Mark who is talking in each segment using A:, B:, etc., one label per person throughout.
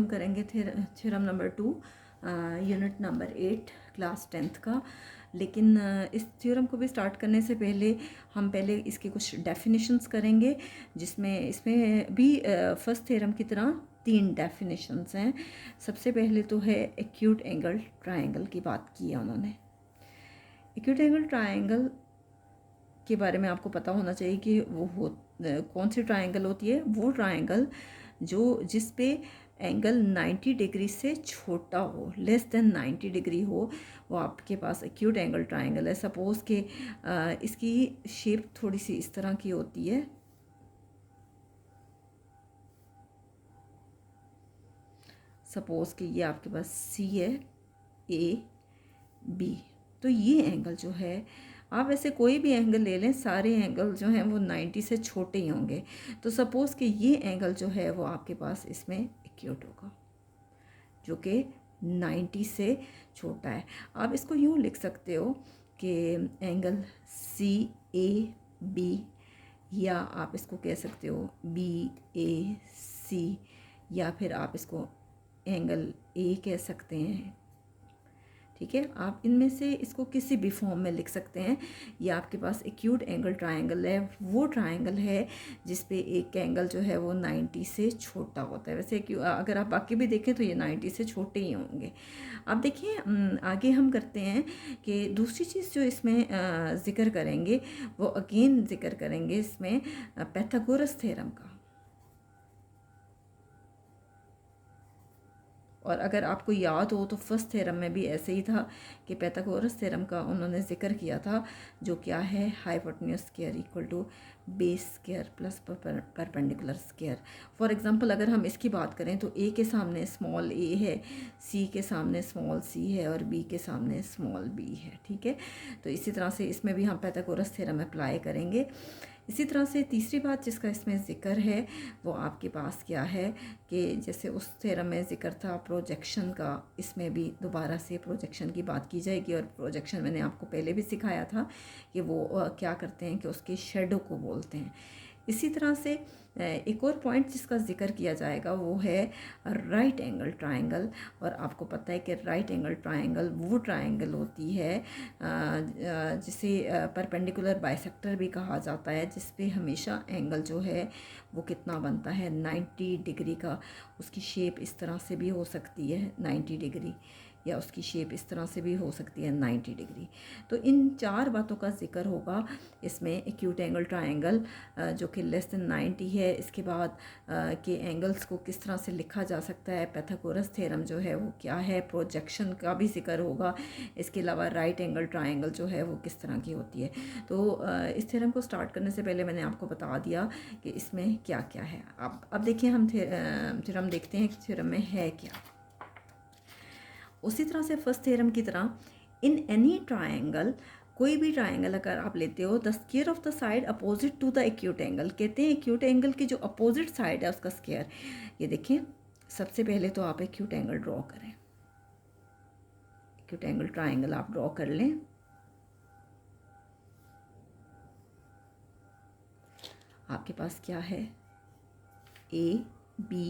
A: करेंगे theorem number 2 unit number 8 class 10th का। लेकिन इस थ्योरम को भी स्टार्ट करने से पहले हम पहले इसके कुछ डेफिनेशंस करेंगे, जिसमें इसमें भी फर्स्ट थ्योरम की तरह 3 डेफिनेशंस हैं। सबसे पहले तो है एक्यूट एंगल ट्रायंगल की बात की है उन्होंने। एक्यूट एंगल ट्रायंगल के बारे में आपको पता होना चाहिए कि कौन सी ट्रायंगल होती है। वो ट्रायंगल जिस पे एंगल 90 डिग्री से छोटा हो, लेस देन 90 डिग्री हो, वो आपके पास एक्यूट एंगल ट्रायंगल है। सपोज़ कि इसकी शेप थोड़ी सी इस तरह की होती है। सपोज़ कि ये आपके पास सी है, ए बी, तो ये एंगल जो है, आप वैसे कोई भी एंगल ले लें, सारे एंगल जो हैं वो 90 से छोटे ही होंगे। तो सपोज़ कि ये एंगल जो है वो आपके पास इसमें एक्यूट होगा, जो कि 90 से छोटा है। आप इसको यूँ लिख सकते हो कि एंगल सी ए बी, या आप इसको कह सकते हो बी ए सी, या फिर आप इसको एंगल ए कह सकते हैं। ठीक है, आप इनमें से इसको किसी भी फॉर्म में लिख सकते हैं। ये आपके पास एक्यूट एंगल ट्रायंगल है। वो ट्रायंगल है जिस पे एक एंगल जो है वो 90 से छोटा होता है। वैसे अगर आप बाकी भी देखें तो ये 90 से छोटे ही होंगे। अब देखिए आगे हम करते हैं कि दूसरी चीज़ जो इसमें ज़िक्र करेंगे, वो अगेन ज़िक्र करेंगे इसमें पाइथागोरस थ्योरम का। और अगर आपको याद हो तो फर्स्ट थ्योरम में भी ऐसे ही था कि पाइथागोरस थ्योरम का उन्होंने जिक्र किया था, जो क्या है, hypotenuse square equal to base square plus perpendicular square. For example अगर हम इसकी बात करें तो ए के सामने स्मॉल ए है, सी के सामने स्मॉल सी है, और बी के सामने स्मॉल बी है। ठीक है, तो इसी तरह से इसमें भी हम पाइथागोरस थ्योरम अप्लाई करेंगे। इसी तरह से तीसरी बात जिसका इसमें ज़िक्र है वो आपके पास क्या है कि जैसे उस थ्योरम में ज़िक्र था प्रोजेक्शन का, इसमें भी दोबारा से प्रोजेक्शन की बात की जाएगी। और प्रोजेक्शन मैंने आपको पहले भी सिखाया था कि वो क्या करते हैं कि उसके शेडो को बोलते हैं। इसी तरह से एक और पॉइंट जिसका जिक्र किया जाएगा वो है राइट एंगल ट्रायंगल। और आपको पता है कि राइट एंगल ट्रायंगल वो ट्रायंगल होती है जिसे परपेंडिकुलर बाइसेक्टर भी कहा जाता है, जिस पे हमेशा एंगल जो है वो कितना बनता है, 90 डिग्री का। उसकी शेप इस तरह से भी हो सकती है 90 डिग्री, या उसकी शेप इस तरह से भी हो सकती है 90 डिग्री। तो इन 4 बातों का जिक्र होगा इसमें एक्यूट एंगल ट्रायंगल जो कि लेस देन 90 है। इसके बाद के एंगल्स को किस तरह से लिखा जा सकता है, पाइथागोरस थ्योरम जो है वो क्या है, प्रोजेक्शन का भी जिक्र होगा। इसके अलावा राइट एंगल ट्रायंगल जो है वो किस तरह की होती है। तो इस थ्योरम को स्टार्ट करने से पहले मैंने आपको बता दिया कि इसमें क्या क्या है। अब देखिए हम थ्योरम देखते हैं कि थ्योरम में है क्या। उसी तरह से फर्स्ट थ्योरम की तरह इन एनी ट्रायंगल, कोई भी ट्रायंगल अगर आप लेते हो, the square of the side opposite to the acute angle, कहते हैं एक्यूट एंगल की जो अपोजिट साइड है उसका स्क्वायर। ये देखिए, सबसे पहले तो आप एक्यूट एंगल ड्रॉ करें, एक्यूट एंगल ट्रायंगल आप ड्रॉ कर लें। आपके पास क्या है, ए बी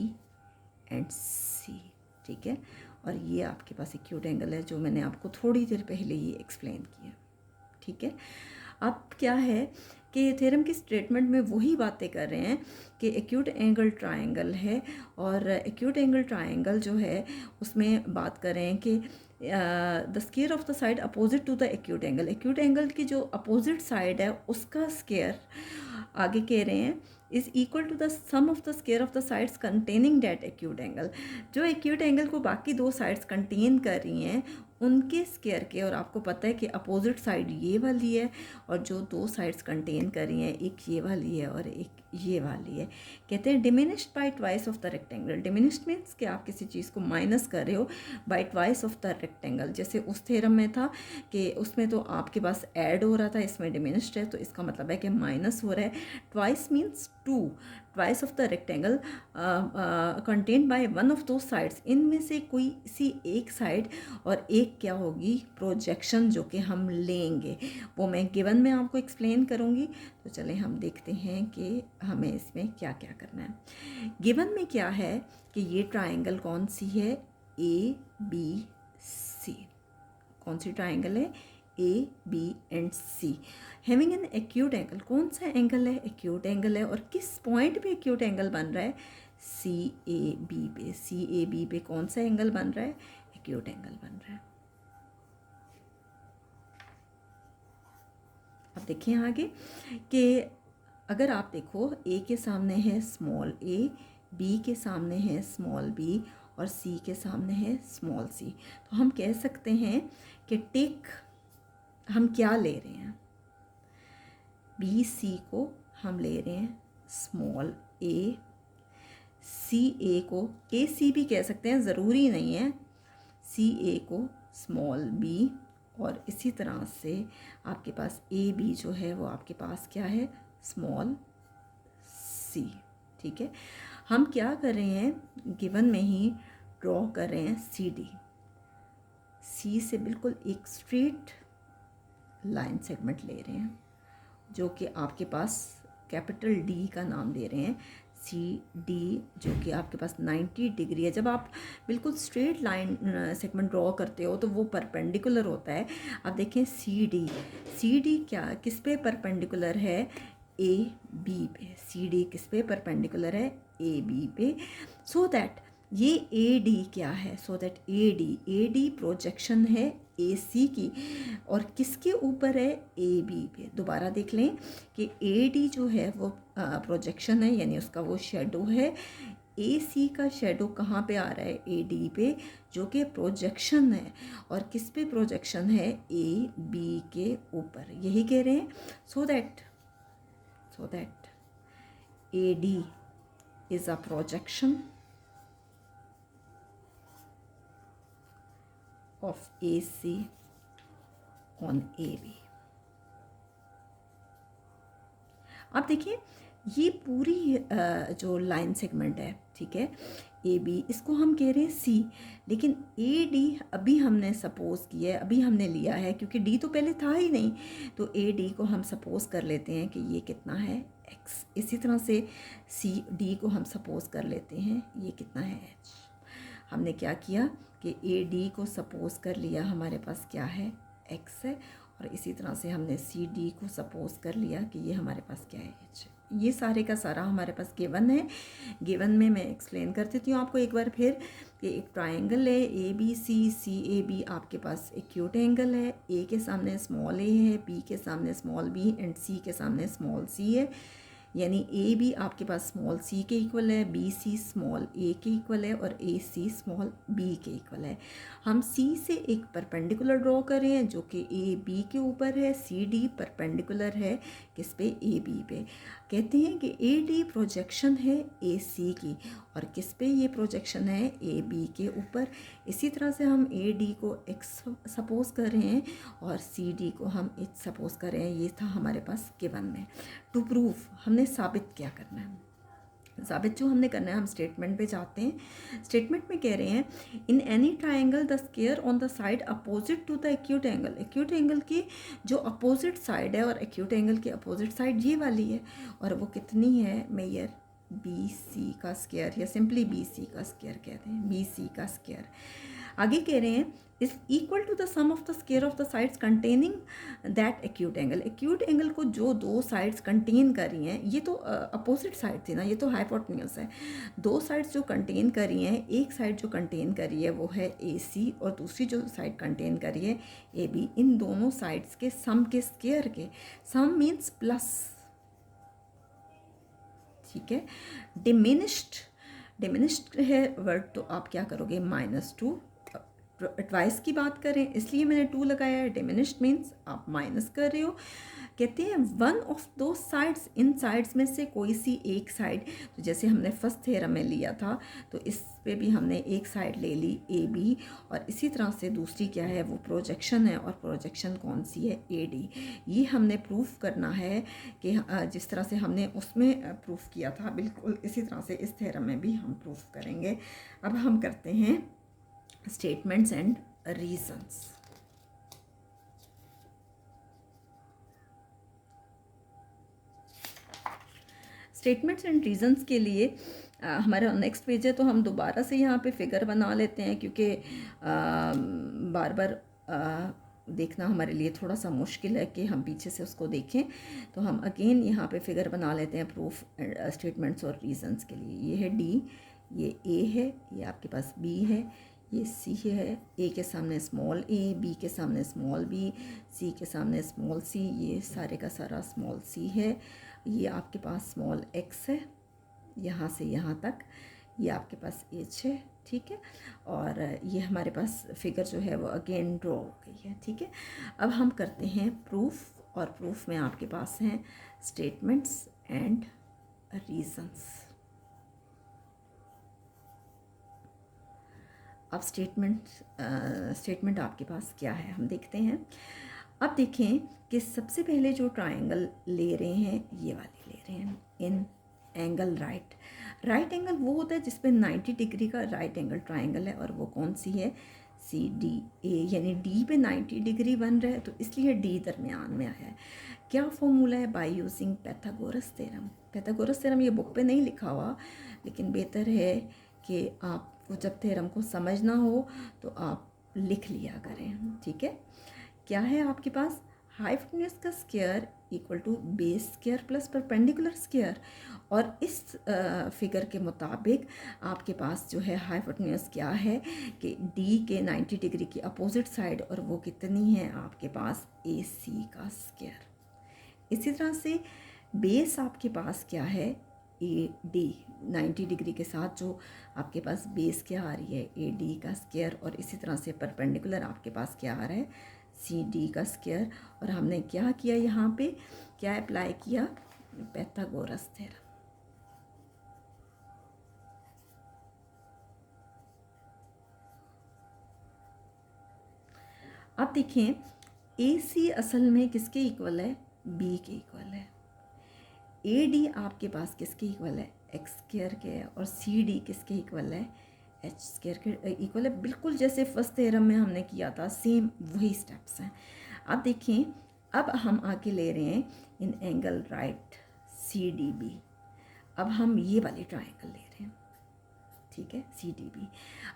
A: एंड सी। ठीक है, और ये आपके पास एक्यूट एंगल है जो मैंने आपको थोड़ी देर पहले ही एक्सप्लेन किया। ठीक है, अब क्या है कि थ्योरम की स्टेटमेंट में वही बातें कर रहे हैं कि एक्यूट एंगल ट्रायंगल है, और एक्यूट एंगल ट्रायंगल जो है उसमें बात कर रहे हैं कि the square of the side opposite to the acute angle, acute angle की जो अपोजिट साइड है उसका स्क्वायर, आगे कह रहे हैं, is equal to the sum of the square of the sides containing that acute angle. जो एक्यूट एंगल को बाकी 2 साइड्स कंटेन कर रही हैं उनके स्क्वायर के। और आपको पता है कि अपोजिट साइड ये वाली है, और जो 2 साइड्स कंटेन कर रही हैं, एक ये वाली है और एक ये वाली है। कहते हैं diminished bye twice of the rectangle. Diminished means कि आप किसी चीज़ को माइनस कर रहे हो bye twice of the rectangle. जैसे उस थ्योरम में था कि उसमें तो आपके पास ऐड हो रहा था, इसमें डिमिनिश्ड है, तो इसका मतलब है कि माइनस हो रहा है। Twice means 2, twice of the rectangle contained by one of दो साइड्स। इनमें से कोई सी एक साइड, और एक क्या होगी, प्रोजेक्शन जो कि हम लेंगे, वो मैं गिवन में आपको एक्सप्लेन करूँगी। तो चलें हम देखते हैं कि हमें इसमें क्या क्या करना है। गिवन में क्या है कि कि ये ट्राइंगल कौन सी है, ए बी सी। कौन सी ट्राइंगल है, A B and C, having an acute angle. कौन सा एंगल है, एक्यूट एंगल है। और किस पॉइंट पे एक्यूट एंगल बन रहा है, सी ए बी पे। सी ए बी पे कौन सा एंगल बन रहा है, एक्यूट एंगल बन रहा है। अब देखिए आगे कि अगर आप देखो ए के सामने है स्मॉल ए, बी के सामने है स्मॉल बी और सी के सामने है स्मॉल सी, तो हम कह सकते हैं कि टेक, हम क्या ले रहे हैं, बी सी को हम ले रहे हैं स्मॉल ए, सी ए को, ए सी भी कह सकते हैं, ज़रूरी नहीं है, सी ए को स्मॉल बी, और इसी तरह से आपके पास ए बी जो है वो आपके पास क्या है, स्मॉल सी। ठीक है, हम क्या कर रहे हैं, गिवन में ही ड्रॉ कर रहे हैं सी डी। सी से बिल्कुल एक स्ट्रेट लाइन सेगमेंट ले रहे हैं जो कि आपके पास कैपिटल डी का नाम दे रहे हैं, सी डी, जो कि आपके पास 90 डिग्री है। जब आप बिल्कुल स्ट्रेट लाइन सेगमेंट ड्रॉ करते हो तो वो परपेंडिकुलर होता है। अब देखें सी डी क्या, किस पे परपेंडिकुलर है, ए बी पे। सी डी किस पे परपेंडिकुलर है, ए बी पे। सो दैट ये ए डी क्या है, so that A D projection है ए सी की, और किसके ऊपर है, ए बी पे। दोबारा देख लें कि ए डी जो है वो प्रोजेक्शन है, यानी उसका वो शेडो है। ए सी का शेडो कहाँ पे आ रहा है, ए डी पे, जो कि प्रोजेक्शन है। और किस पे प्रोजेक्शन है, ए बी के ऊपर। यही कह रहे हैं। So that A D is a projection of AC on AB। अब देखिए ये पूरी जो लाइन सेगमेंट है, ठीक है, ए बी, इसको हम कह रहे हैं सी, लेकिन ए डी अभी हमने सपोज किया है, अभी हमने लिया है, क्योंकि डी तो पहले था ही नहीं, तो ए डी को हम सपोज कर लेते हैं कि ये कितना है, एक्स। इसी तरह से सी डी को हम सपोज कर लेते हैं ये कितना है, एच। हमने क्या किया कि ए डी को सपोज कर लिया, हमारे पास क्या है, एक्स है, और इसी तरह से हमने सी डी को सपोज कर लिया कि ये हमारे पास क्या है, एच। ये सारे का सारा हमारे पास गिवन है। गिवन में मैं एक्सप्लेन कर देती हूँ आपको एक बार फिर कि एक ट्राइंगल है A B C A B, आपके पास एक्यूट एंगल है। ए के सामने स्मॉल ए है, बी के सामने स्मॉल बी एंड सी के सामने स्मॉल सी है, यानी ए बी आपके पास स्मॉल सी के इक्वल है, बी सी स्मॉल ए के इक्वल है, और ए सी स्मॉल बी के इक्वल है। हम सी से एक परपेंडिकुलर ड्रॉ कर रहे हैं जो कि ए बी के ऊपर है। सी डी परपेंडिकुलर है किस पे, ए बी पे। कहते हैं कि ए डी प्रोजेक्शन है ए सी की, और किस पे ये प्रोजेक्शन है, ए बी के ऊपर। इसी तरह से हम ए डी को एक्स सपोज कर रहे हैं और सी डी को हम एच सपोज कर रहे हैं। ये था हमारे पास गिवन में। टू प्रूव हमने साबित क्या करना है, साबित जो हमने करना है, हम स्टेटमेंट पे जाते हैं। स्टेटमेंट में कह रहे हैं, in any triangle the square on the side opposite to the acute angle. Acute angle की जो अपोजिट साइड है, और एक्यूट एंगल की अपोजिट साइड ये वाली है, और वो कितनी है, मेयर बी सी का स्क्वायर, या सिंपली बी सी का स्क्वायर कहते हैं, बी सी का स्क्वायर। आगे कह रहे हैं is equal to the sum of the square of the sides containing that acute angle. Acute angle को जो दो साइड्स कंटेन कर रही हैं, ये तो अपोजिट साइड थी ना, ये तो हाइपोटेन्यूज है। दो साइड्स जो कंटेन कर रही हैं, एक साइड जो कंटेन कर रही है वो है ए सी, और दूसरी जो साइड कंटेन कर रही है ए बी। इन दोनों साइड्स के सम के स्क्वायर के, सम मीन्स प्लस, ठीक है। डिमिनिश्ड है वर्ड, तो आप क्या करोगे, -2। ट्वाइस की बात करें इसलिए मैंने 2 लगाया है। डिमिनिश्ड मीन्स आप माइनस कर रहे हो। कहते हैं वन ऑफ दो साइड्स, इन साइड्स में से कोई सी एक साइड, तो जैसे हमने फर्स्ट थ्योरम में लिया था, तो इस पे भी हमने एक साइड ले ली ए बी, और इसी तरह से दूसरी क्या है, वो प्रोजेक्शन है, और प्रोजेक्शन कौन सी है, ए डी। ये हमने प्रूफ करना है कि जिस तरह से हमने उसमें प्रूफ किया था, बिल्कुल इसी तरह से इस थ्योरम में भी हम प्रूफ करेंगे। अब हम करते हैं statements and reasons. Statements and reasons के लिए हमारा नेक्स्ट पेज है, तो हम दोबारा से यहाँ पे फिगर बना लेते हैं, क्योंकि बार बार देखना हमारे लिए थोड़ा सा मुश्किल है कि हम पीछे से उसको देखें। तो हम अगेन यहाँ पे फिगर बना लेते हैं प्रूफ स्टेटमेंट्स और रीजंस के लिए। ये है डी, ये ए है, ये आपके पास बी है, ये सी है, ए के सामने स्मॉल ए, बी के सामने स्मॉल बी, सी के सामने स्मॉल सी, ये सारे का सारा स्मॉल सी है, ये आपके पास स्मॉल एक्स है यहाँ से यहाँ तक, ये आपके पास एच है, ठीक है। और ये हमारे पास फिगर जो है वो अगेन ड्रॉ हो गई है, ठीक है। अब हम करते हैं प्रूफ, और प्रूफ में आपके पास हैं स्टेटमेंट्स एंड रीजंस। अब स्टेटमेंट आपके पास क्या है हम देखते हैं। अब देखें कि सबसे पहले जो ट्रायंगल ले रहे हैं ये वाली ले रहे हैं, इन एंगल राइट एंगल वो होता है जिसपे 90 डिग्री का राइट एंगल ट्रायंगल है, और वो कौन सी है, सी डी ए, यानी डी पे 90 डिग्री बन रहा है, तो इसलिए डी दरमियान में आया है। क्या फॉर्मूला है, by using Pythagoras theorem. Pythagoras theorem ये बुक पे नहीं लिखा हुआ, लेकिन बेहतर है कि आपको जब थ्योरम को समझना हो तो आप लिख लिया करें, ठीक है। क्या है आपके पास, हाइपोटेन्यूज का square equal to base square plus perpendicular square, और इस फिगर के मुताबिक आपके पास जो है हाइपोटेन्यूज क्या है कि डी के 90 डिग्री की अपोजिट साइड, और वो कितनी है आपके पास, ए सी का स्क्वायर। इसी तरह से बेस आपके पास क्या है, ए डी 90 डिग्री के साथ जो आपके पास बेस क्या आ रही है, ए डी का स्क्वायर, और इसी तरह से परपेंडिकुलर आपके पास क्या आ रहा है, सी डी का स्क्वायर। और हमने क्या किया यहाँ पे, क्या अप्लाई किया, पैथागोरस थ्योरम। अब देखें ए सी असल में किसके इक्वल है, बी के इक्वल है। ए डी आपके पास किसके इक्वल है, एक्स स्क्वायर के है, और सी डी किसके इक्वल है, एच स्क्वायर के इक्वल है। बिल्कुल जैसे फर्स्ट थ्योरम में हमने किया था, सेम वही स्टेप्स हैं। अब देखें, अब हम आके ले रहे हैं इन angle right C D B. अब हम ये वाली ट्रायंगल ले रहे हैं, ठीक है, सी डी बी।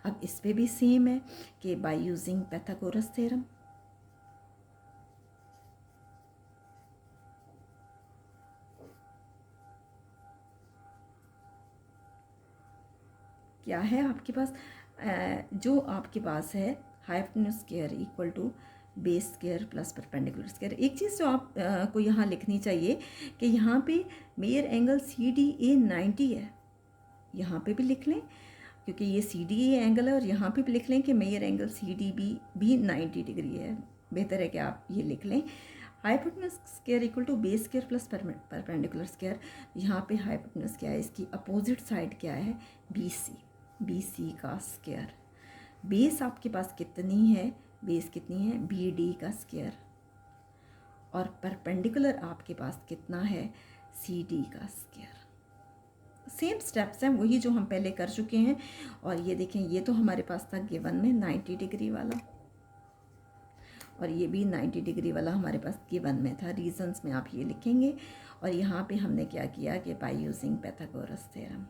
A: अब इस पे भी सेम है कि बाय यूजिंग पैथागोरस थ्योरम। क्या है आपके पास, जो आपके पास है hypotenuse square equal to base square plus perpendicular square. एक चीज़ जो आप को यहाँ लिखनी चाहिए कि यहाँ पे measure angle C D A 90 है, यहाँ पे भी लिख लें क्योंकि ये सी डी ए एंगल है, और यहाँ पे भी लिख लें कि measure angle C D B भी 90 डिग्री है। बेहतर है कि आप ये लिख लें, hypotenuse square equal to base square plus perpendicular square. यहाँ पे हाइपोटेन्यूज क्या है, इसकी अपोजिट साइड क्या है, बी सी का स्क्वायर। बेस आपके पास कितनी है, बेस कितनी है, बी डी का स्क्वायर, और परपेंडिकुलर आपके पास कितना है, सी डी का स्क्वायर। सेम स्टेप्स हैं वही जो हम पहले कर चुके हैं। और ये देखें, ये तो हमारे पास था गिवन में 90 डिग्री वाला, और ये भी 90 डिग्री वाला हमारे पास गिवन में था। रीजंस में आप ये लिखेंगे, और यहाँ पे हमने क्या किया कि बाय यूजिंग पैथागोरस थ्योरम।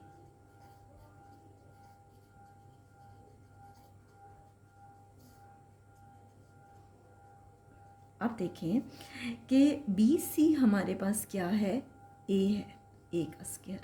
A: अब देखें कि बी सी हमारे पास क्या है, ए है, ए का स्क्वायर।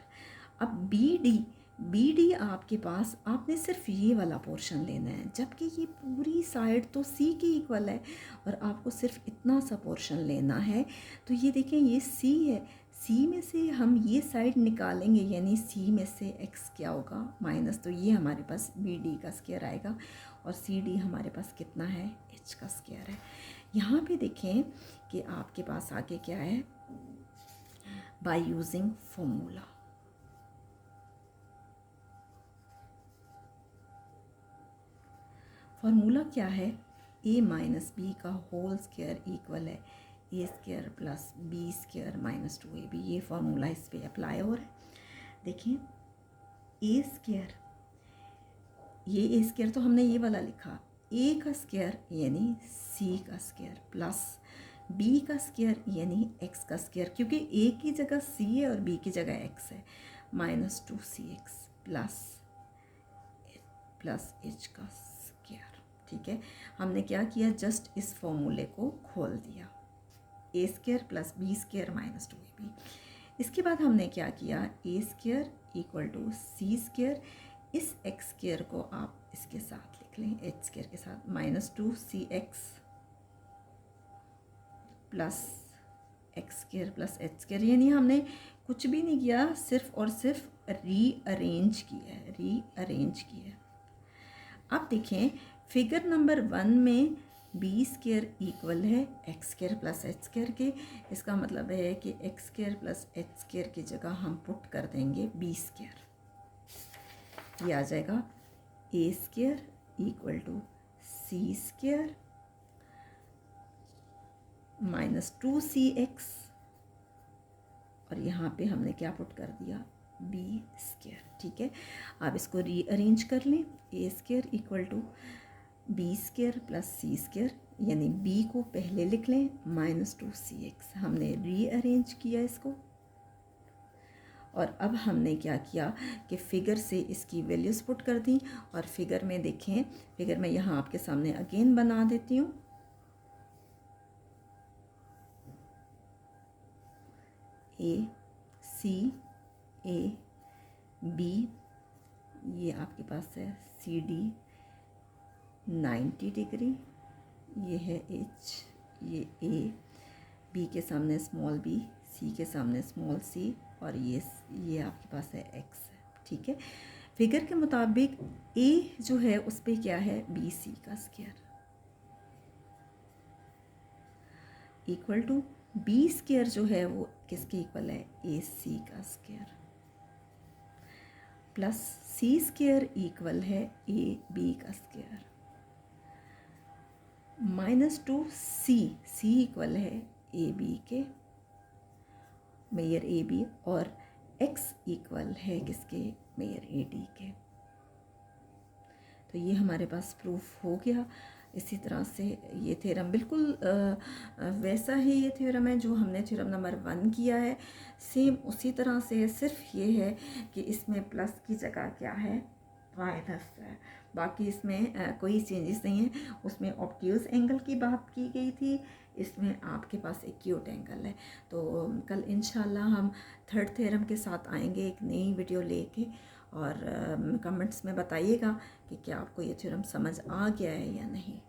A: अब बी डी आपके पास, आपने सिर्फ ये वाला पोर्शन लेना है, जबकि ये पूरी साइड तो सी के इक्वल है, और आपको सिर्फ इतना सा पोर्शन लेना है। तो ये देखें, ये सी है, सी में से हम ये साइड निकालेंगे, यानी सी में से एक्स क्या होगा, माइनस, तो ये हमारे पास बी डी का स्क्वायर आएगा, और सी डी हमारे पास कितना है, एच का स्क्वायर है। यहाँ पे देखें कि आपके पास आगे क्या है, बाय यूजिंग फॉर्मूला। फॉर्मूला क्या है, ए माइनस बी का होल स्क्वायर इक्वल है A square plus B square minus 2ab। ये फॉर्मूला इस पर अप्लाई हो रहा है। देखिए, ए स्क्वायर, ये ए स्क्वायर तो हमने ये वाला लिखा, ए का स्क्वायर यानी सी का स्क्वायर प्लस बी का स्क्वायर यानी एक्स का स्क्वायर, क्योंकि ए की जगह सी है और बी की जगह एक्स है, माइनस 2cx प्लस एच का स्क्वायर। ठीक है, हमने क्या किया, जस्ट इस फॉर्मूले को खोल दिया, A square plus B square minus 2ab। इसके बाद हमने क्या किया, A square equal to C square, इस एक्स स्क्वायर को आप इसके साथ लिख लें, एच स्क्वायर के साथ, minus 2cx plus x square plus H square. यानी हमने कुछ भी नहीं किया, सिर्फ और सिर्फ रीअरेंज किया है, रीअरेंज किया है। अब देखें फिगर नंबर 1 में बी स्क्वायर इक्वल है x square plus H square के। इसका मतलब है कि x square plus H square की जगह हम पुट कर देंगे बी स्क्वायर। ये आ जाएगा A square equal to C square minus 2cx, और यहाँ पे हमने क्या पुट कर दिया, बी स्क्वायर। ठीक है, आप इसको रीअरेंज कर लें, A square equal to B square plus C square, यानी बी को पहले लिख लें माइनस 2cx। हमने रीअरेंज किया इसको, और अब हमने क्या किया कि फिगर से इसकी वैल्यूज़ पुट कर दी। और फिगर में देखें, फिगर में यहाँ आपके सामने अगेन बना देती हूँ, ए सी ए बी, ये आपके पास है सी डी 90 डिग्री, ये है एच, ये ए, बी के सामने स्मॉल बी, सी के सामने स्मॉल सी, और ये आपके पास है एक्स है। ठीक है, फिगर के मुताबिक ए जो है उस पर क्या है, बी सी का square equal to B square जो है वो किसके इक्वल है, ए सी का square, plus C square equal है ए बी का square, minus 2c, C equal है ए बी के, मेयर ए बी, और x इक्वल है किसके, मेयर ए डी के। तो ये हमारे पास प्रूफ हो गया। इसी तरह से ये थ्योरम बिल्कुल वैसा ही ये थ्योरम है जो हमने थ्योरम नंबर 1 किया है, सेम उसी तरह से। सिर्फ ये है कि इसमें प्लस की जगह क्या है, माइनस है। बाकी इसमें कोई चेंजेस नहीं है। उसमें ऑब्ट्यूज एंगल की बात की गई थी, इसमें आपके पास एक्यूट एंगल है। तो कल इंशाल्लाह हम थर्ड थ्योरम के साथ आएंगे एक नई वीडियो लेके, और कमेंट्स में बताइएगा कि क्या आपको ये थ्योरम समझ आ गया है या नहीं।